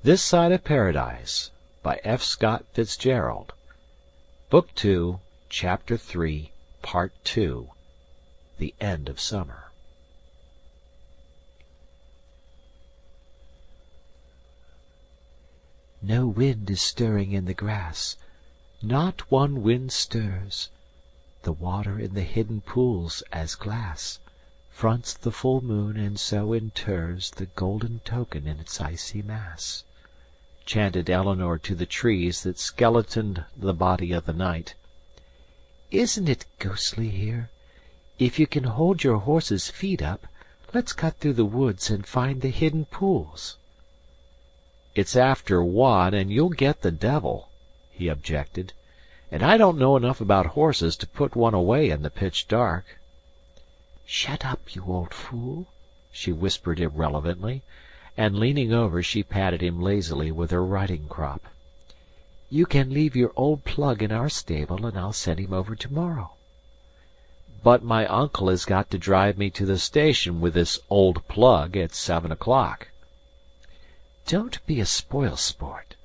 This Side of Paradise by F. Scott Fitzgerald. Book 2, Chapter 3, Part 2. The End of Summer. No wind is stirring in the grass, not one wind stirs. The water in the hidden pools as glass fronts the full moon, and so inters the golden token in its icy mass, chanted Eleanor to the trees that skeletoned the body of the night. Isn't it ghostly here? If you can hold your horse's feet up, let's cut through the woods and find the hidden pools. It's after 1, and you'll get the devil, he objected, and I don't know enough about horses to put one away in the pitch dark. Shut up, you old fool, she whispered irrelevantly, and leaning over she patted him lazily with her riding crop. You can leave your old plug in our stable, and I'll send him over tomorrow. But my uncle has got to drive me to the station with this old plug at 7 o'clock. Don't be a spoil-sport.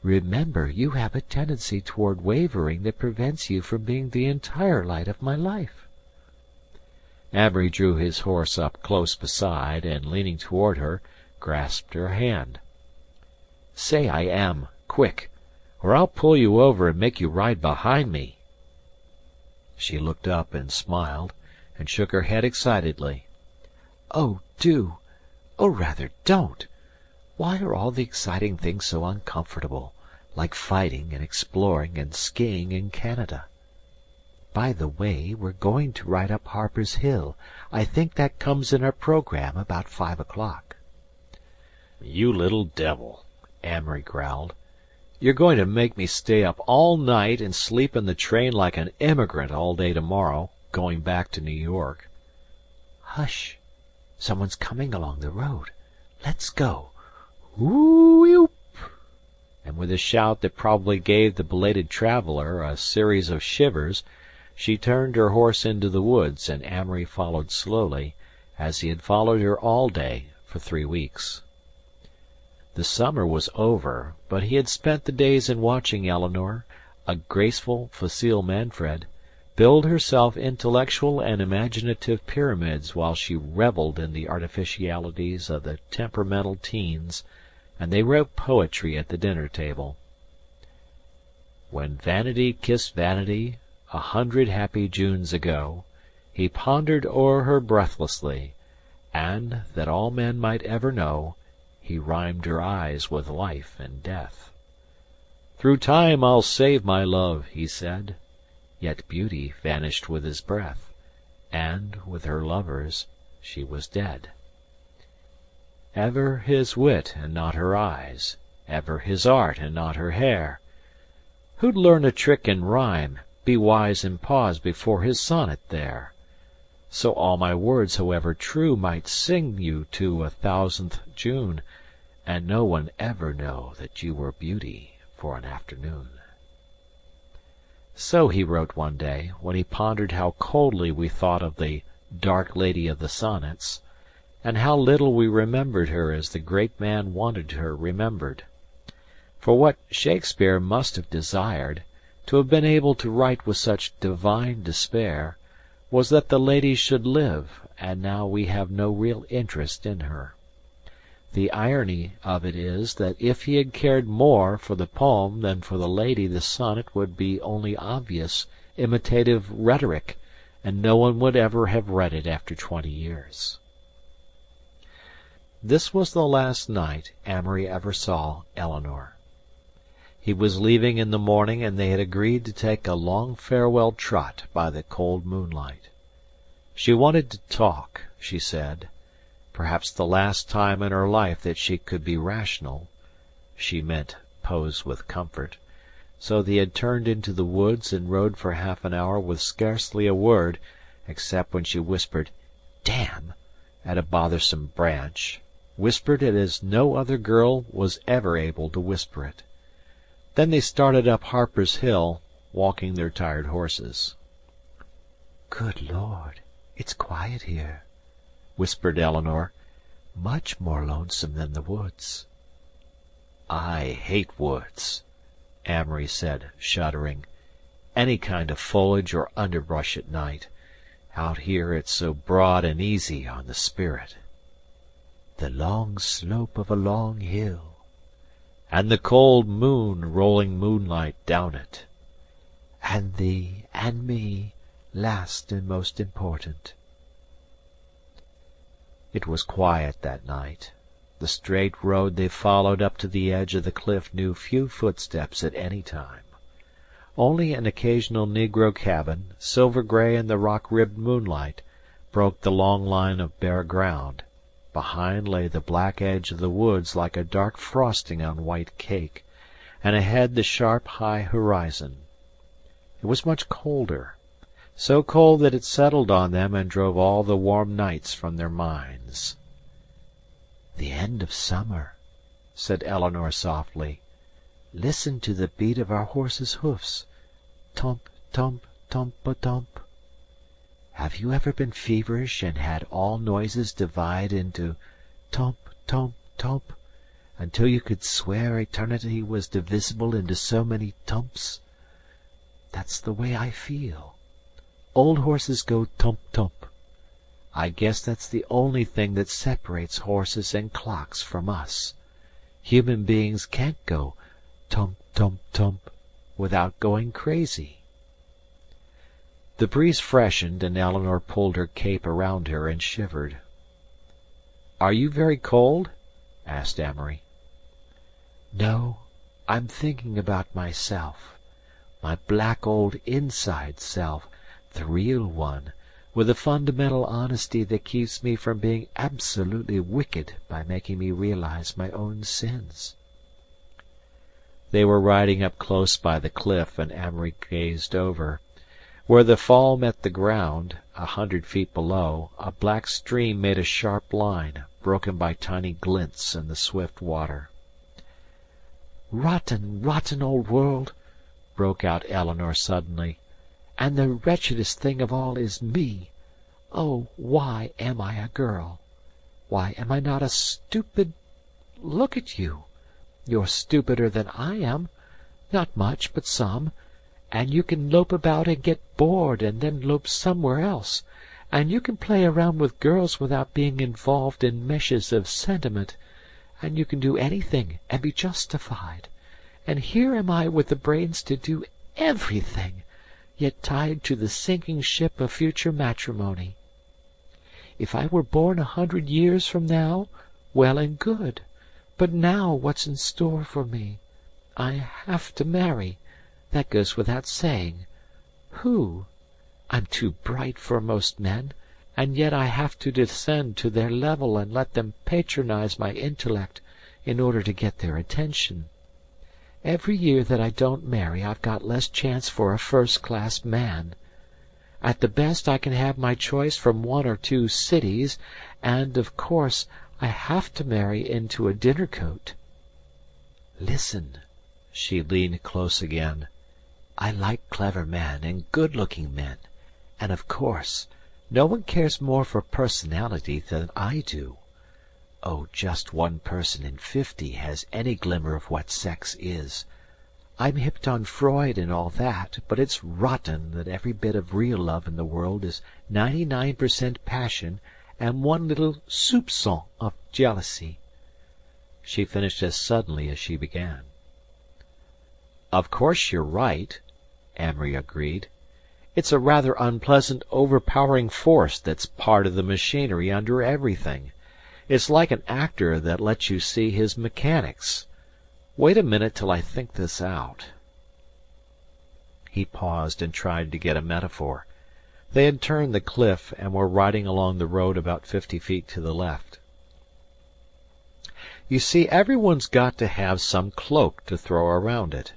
Remember, you have a tendency toward wavering that prevents you from being the entire light of my life. Amory drew his horse up close beside, and leaning toward her, grasped her hand. "Say I am, quick, or I'll pull you over and make you ride behind me." She looked up and smiled, and shook her head excitedly. "Oh, do! Oh, rather don't! Why are all the exciting things so uncomfortable, like fighting and exploring and skiing in Canada? By the way, we're going to ride up Harper's Hill. I think that comes in our program about 5 o'clock. "You little devil," Amory growled. "You're going to make me stay up all night and sleep in the train like an immigrant all day tomorrow, going back to New York." Hush! Someone's coming along the road. Let's go. Whoo-yoop! And with a shout that probably gave the belated traveler a series of shivers, she turned her horse into the woods, and Amory followed slowly, as he had followed her all day for 3 weeks. The summer was over, but he had spent the days in watching Eleanor, a graceful, facile Manfred, build herself intellectual and imaginative pyramids while she revelled in the artificialities of the temperamental teens, and they wrote poetry at the dinner-table. When vanity kissed vanity, 100 happy Junes ago, he pondered o'er her breathlessly, and, that all men might ever know, he rhymed her eyes with life and death. "Through time I'll save my love," he said, yet beauty vanished with his breath, and, with her lovers, she was dead. Ever his wit and not her eyes, ever his art and not her hair. Who'd learn a trick in rhyme, be wise and pause before his sonnet there? So all my words, however true, might sing you to 1,000th June, and no one ever know that you were beauty for an afternoon. So he wrote one day, when he pondered how coldly we thought of the dark lady of the sonnets, and how little we remembered her as the great man wanted her remembered. For what Shakespeare must have desired, to have been able to write with such divine despair, was that the lady should live, and now we have no real interest in her. The irony of it is that if he had cared more for the poem than for the lady, the sonnet would be only obvious, imitative rhetoric, and no one would ever have read it after 20 years. This was the last night Amory ever saw Eleanor. He was leaving in the morning, and they had agreed to take a long farewell trot by the cold moonlight. She wanted to talk, she said, perhaps the last time in her life that she could be rational. She meant pose with comfort. So they had turned into the woods and rode for half an hour with scarcely a word, except when she whispered "Damn!" at a bothersome branch, whispered it as no other girl was ever able to whisper it. Then they started up Harper's Hill, walking their tired horses. "Good Lord, it's quiet here," whispered Eleanor. "Much more lonesome than the woods." "I hate woods," Amory said, shuddering. "Any kind of foliage or underbrush at night. Out here it's so broad and easy on the spirit." "The long slope of a long hill." "And the cold moon rolling moonlight down it." "And thee and me, last and most important." It was quiet that night. The straight road they followed up to the edge of the cliff knew few footsteps at any time. Only an occasional negro cabin, silver gray in the rock-ribbed moonlight, broke the long line of bare ground. Behind lay the black edge of the woods like a dark frosting on white cake, and ahead the sharp, high horizon. It was much colder, so cold that it settled on them and drove all the warm nights from their minds. "The end of summer," said Eleanor softly. "Listen to the beat of our horses' hoofs. Tump, tump, tump-a-tump. Have you ever been feverish and had all noises divide into tump, tump, tump, until you could swear eternity was divisible into so many tumps? That's the way I feel. Old horses go tump, tump. I guess that's the only thing that separates horses and clocks from us. Human beings can't go tump, tump, tump without going crazy." The breeze freshened, and Eleanor pulled her cape around her and shivered. "Are you very cold?" asked Amory. "No, I'm thinking about myself. My black old inside self, the real one, with a fundamental honesty that keeps me from being absolutely wicked by making me realize my own sins." They were riding up close by the cliff, and Amory gazed over. Where the fall met the ground, 100 feet below, a black stream made a sharp line, broken by tiny glints in the swift water. "Rotten, rotten old world!" broke out Eleanor suddenly. "And the wretchedest thing of all is me. Oh, why am I a girl? Why am I not a stupid... Look at you. You're stupider than I am. Not much, but some. And you can lope about and get bored and then lope somewhere else. And you can play around with girls without being involved in meshes of sentiment. And you can do anything and be justified. And here am I with the brains to do everything, yet tied to the sinking ship of future matrimony. If I were born 100 years from now, well and good. But now what's in store for me? I have to marry. That goes without saying. Who? I'm too bright for most men, and yet I have to descend to their level and let them patronize my intellect in order to get their attention. Every year that I don't marry I've got less chance for a first-class man. At the best I can have my choice from 1 or 2 cities, and, of course, I have to marry into a dinner coat. Listen." She leaned close again. "I like clever men and good-looking men, and, of course, no one cares more for personality than I do. Oh, just 1 person in 50 has any glimmer of what sex is. I'm hipped on Freud and all that, but it's rotten that every bit of real love in the world is 99% passion and one little soupçon of jealousy." She finished as suddenly as she began. "Of course you're right," Amory agreed. "It's a rather unpleasant, overpowering force that's part of the machinery under everything. It's like an actor that lets you see his mechanics. Wait a minute till I think this out." He paused and tried to get a metaphor. They had turned the cliff and were riding along the road about 50 feet to the left. "You see, everyone's got to have some cloak to throw around it.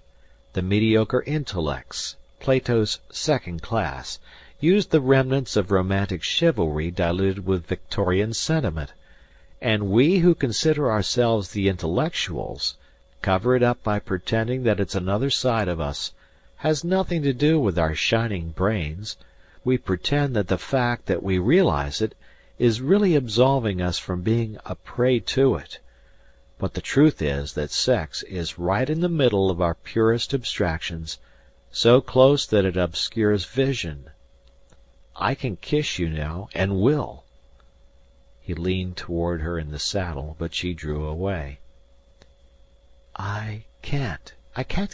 The mediocre intellects, Plato's second class, use the remnants of romantic chivalry diluted with Victorian sentiment, and we who consider ourselves the intellectuals cover it up by pretending that it's another side of us, has nothing to do with our shining brains. We pretend that the fact that we realize it is really absolving us from being a prey to it. But the truth is that sex is right in the middle of our purest abstractions, so close that it obscures vision. I can kiss you now, and will." He leaned toward her in the saddle, but she drew away. I can't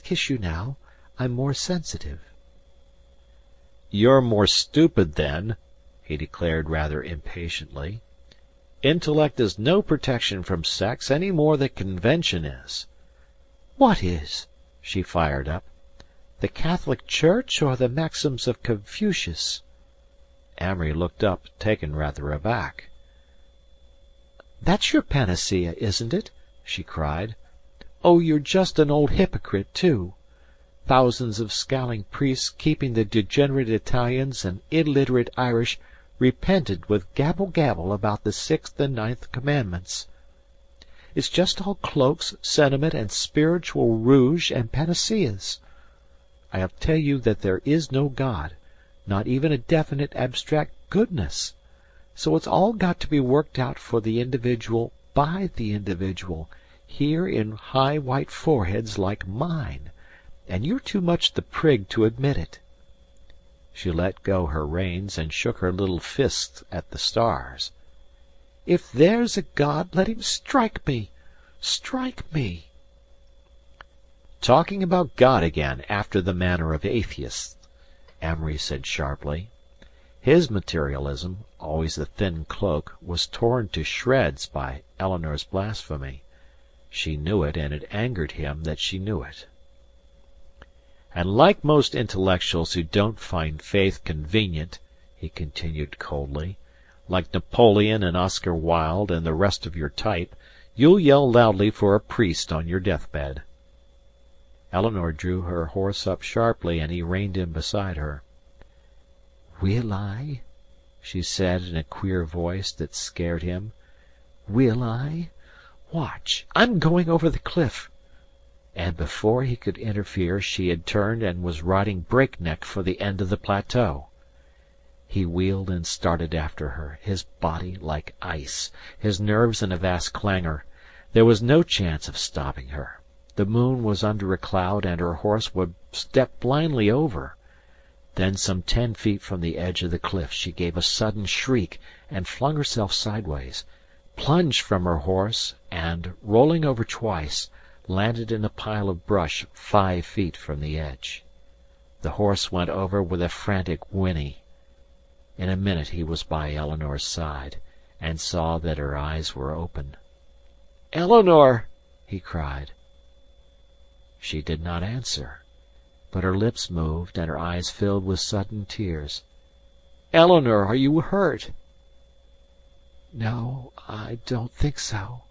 kiss you now. I'm more sensitive." "You're more stupid, then," he declared rather impatiently. "Intellect is no protection from sex any more than convention is." "What is?" she fired up. "The Catholic Church or the maxims of Confucius?" Amory looked up, taken rather aback. "That's your panacea, isn't it?" she cried. "Oh, you're just an old hypocrite, too. Thousands of scowling priests keeping the degenerate Italians and illiterate Irish repented with gabble-gabble about the 6th and 9th commandments. It's just all cloaks, sentiment, and spiritual rouge and panaceas. I'll tell you that there is no God, not even a definite abstract goodness. So it's all got to be worked out for the individual by the individual, here in high white foreheads like mine, and you're too much the prig to admit it." She let go her reins and shook her little fists at the stars. "If there's a God, let him strike me! Strike me!" "Talking about God again, after the manner of atheists," Amory said sharply. His materialism, always a thin cloak, was torn to shreds by Eleanor's blasphemy. She knew it, and it angered him that she knew it. "And like most intellectuals who don't find faith convenient," he continued coldly, "like Napoleon and Oscar Wilde and the rest of your type, you'll yell loudly for a priest on your deathbed." Eleanor drew her horse up sharply, and he reined in beside her. "Will I?" she said in a queer voice that scared him. "Will I? Watch! I'm going over the cliff." And before he could interfere she had turned and was riding breakneck for the end of the plateau. He wheeled and started after her, his body like ice, his nerves in a vast clangor. There was no chance of stopping her. The moon was under a cloud and her horse would step blindly over. Then some 10 feet from the edge of the cliff she gave a sudden shriek and flung herself sideways, plunged from her horse and, rolling over twice, landed in a pile of brush 5 feet from the edge. The horse went over with a frantic whinny. In a minute he was by Eleanor's side, and saw that her eyes were open. "Eleanor!" he cried. She did not answer, but her lips moved and her eyes filled with sudden tears. "Eleanor, are you hurt?" "No, I don't think so,"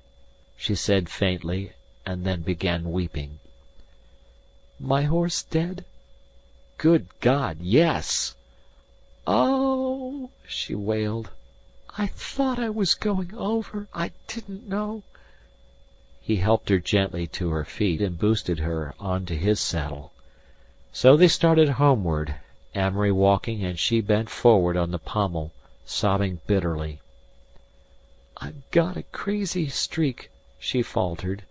she said faintly, and then began weeping. "My horse dead?" "Good God, yes!" "Oh!" she wailed. "I thought I was going over. I didn't know." He helped her gently to her feet and boosted her on to his saddle. So they started homeward, Amory walking and she bent forward on the pommel, sobbing bitterly. "I've got a crazy streak," she faltered.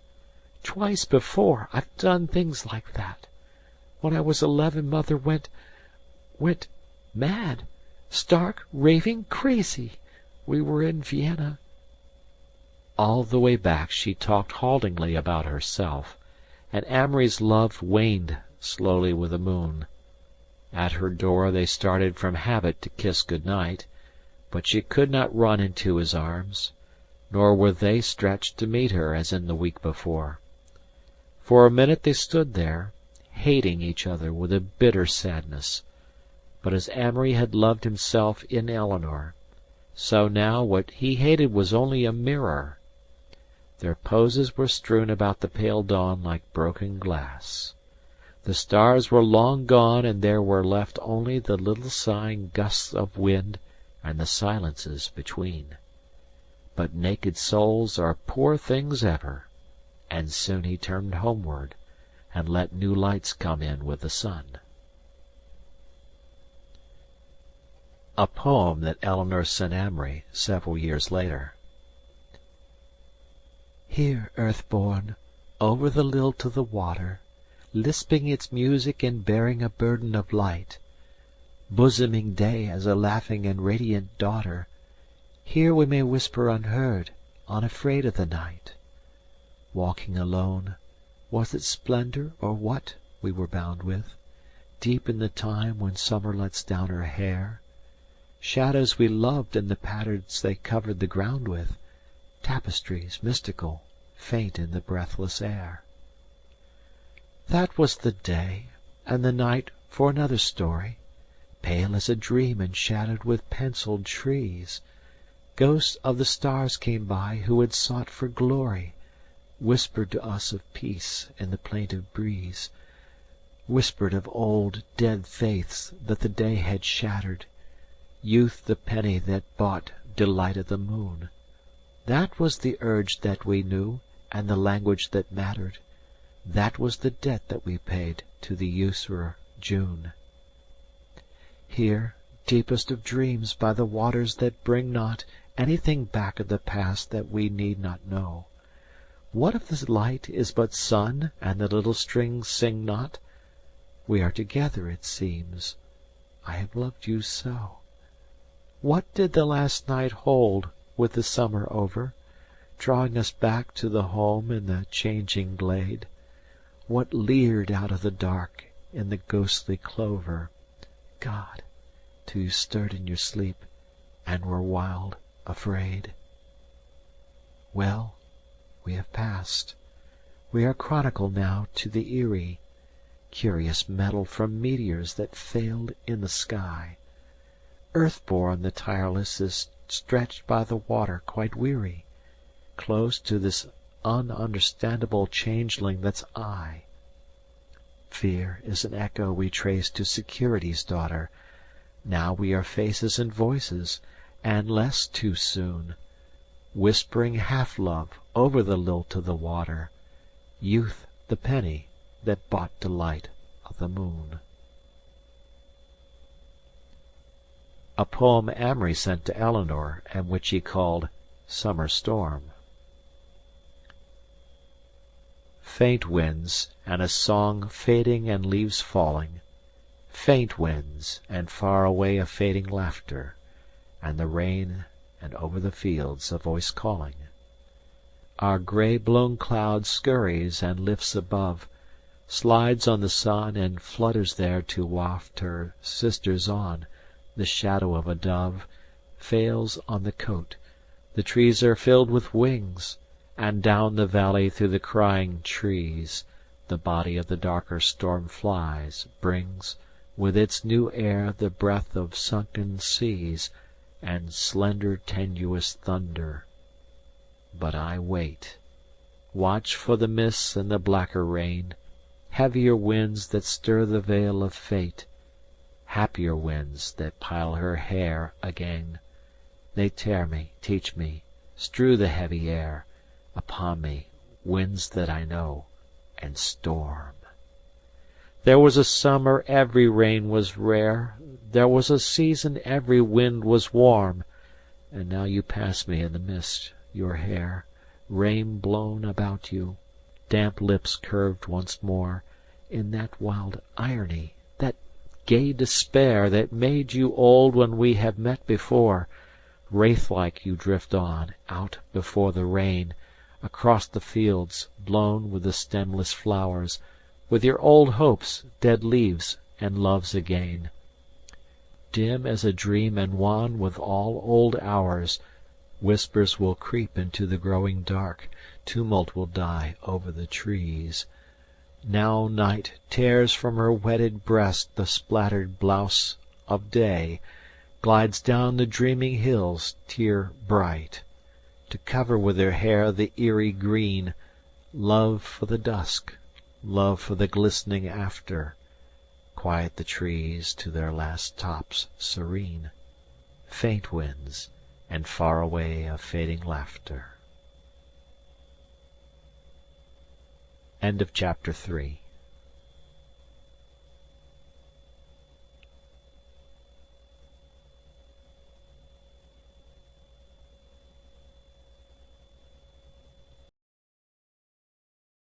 "Twice before I've done things like that. When I was 11, Mother went mad, stark, raving crazy. We were in Vienna." All the way back she talked haltingly about herself, and Amory's love waned slowly with the moon. At her door they started from habit to kiss good night, but she could not run into his arms, nor were they stretched to meet her as in the week before. For a minute they stood there, hating each other with a bitter sadness. But as Amory had loved himself in Eleanor, so now what he hated was only a mirror. Their poses were strewn about the pale dawn like broken glass. The stars were long gone, and there were left only the little sighing gusts of wind and the silences between. But naked souls are poor things ever, and soon he turned homeward and let new lights come in with the sun. A poem that Eleanor sent Amory several years later. Here, earth-born, over the lilt of the water, lisping its music and bearing a burden of light, bosoming day as a laughing and radiant daughter, here we may whisper unheard, unafraid of the night. Walking alone, was it splendour or what we were bound with, deep in the time when summer lets down her hair? Shadows we loved in the patterns they covered the ground with, tapestries mystical, faint in the breathless air. That was the day, and the night for another story, pale as a dream and shadowed with pencilled trees. Ghosts of the stars came by who had sought for glory, whispered to us of peace in the plaintive breeze, whispered of old dead faiths that the day had shattered, youth the penny that bought delight of the moon. That was the urge that we knew, and the language that mattered. That was the debt that we paid to the usurer June. Here, deepest of dreams, by the waters that bring not anything back of the past that we need not know. What if the light is but sun, and the little strings sing not? We are together, it seems. I have loved you so. What did the last night hold, with the summer over, drawing us back to the home in the changing glade? What leered out of the dark in the ghostly clover? God, till you stirred in your sleep, and were wild, afraid. Well, we have passed. We are chronicle now to the eerie, curious metal from meteors that failed in the sky. Earth-born the tireless is stretched by the water quite weary, close to this ununderstandable changeling that's I. Fear is an echo we trace to security's daughter. Now we are faces and voices, and less too soon, whispering half-love over the lilt of the water, youth the penny that bought delight of the moon. A poem Amory sent to Eleanor, and which he called Summer Storm. Faint winds, and a song fading and leaves falling, faint winds, and far away a fading laughter, and the rain, and over the fields a voice calling. Our grey-blown cloud scurries and lifts above, slides on the sun, and flutters there to waft her sisters on. The shadow of a dove fails on the coat, the trees are filled with wings, and down the valley through the crying trees the body of the darker storm flies, brings with its new air the breath of sunken seas, and slender tenuous thunder. But I wait, watch for the mists and the blacker rain, heavier winds that stir the veil of fate, happier winds that pile her hair again. They tear me, teach me, strew the heavy air upon me, winds that I know, and storm. There was a summer every rain was rare, there was a season every wind was warm, and now you pass me in the mist, your hair, rain blown about you, damp lips curved once more, in that wild irony, that gay despair that made you old when we have met before. Wraith-like you drift on, out before the rain, across the fields, blown with the stemless flowers, with your old hopes, dead leaves, and loves again. Dim as a dream and wan with all old hours, whispers will creep into the growing dark, tumult will die over the trees. Now night tears from her wetted breast the splattered blouse of day, glides down the dreaming hills tear bright, to cover with her hair the eerie green, love for the dusk, love for the glistening after, quiet the trees to their last tops serene, faint winds, and far away a fading laughter. End of chapter 3.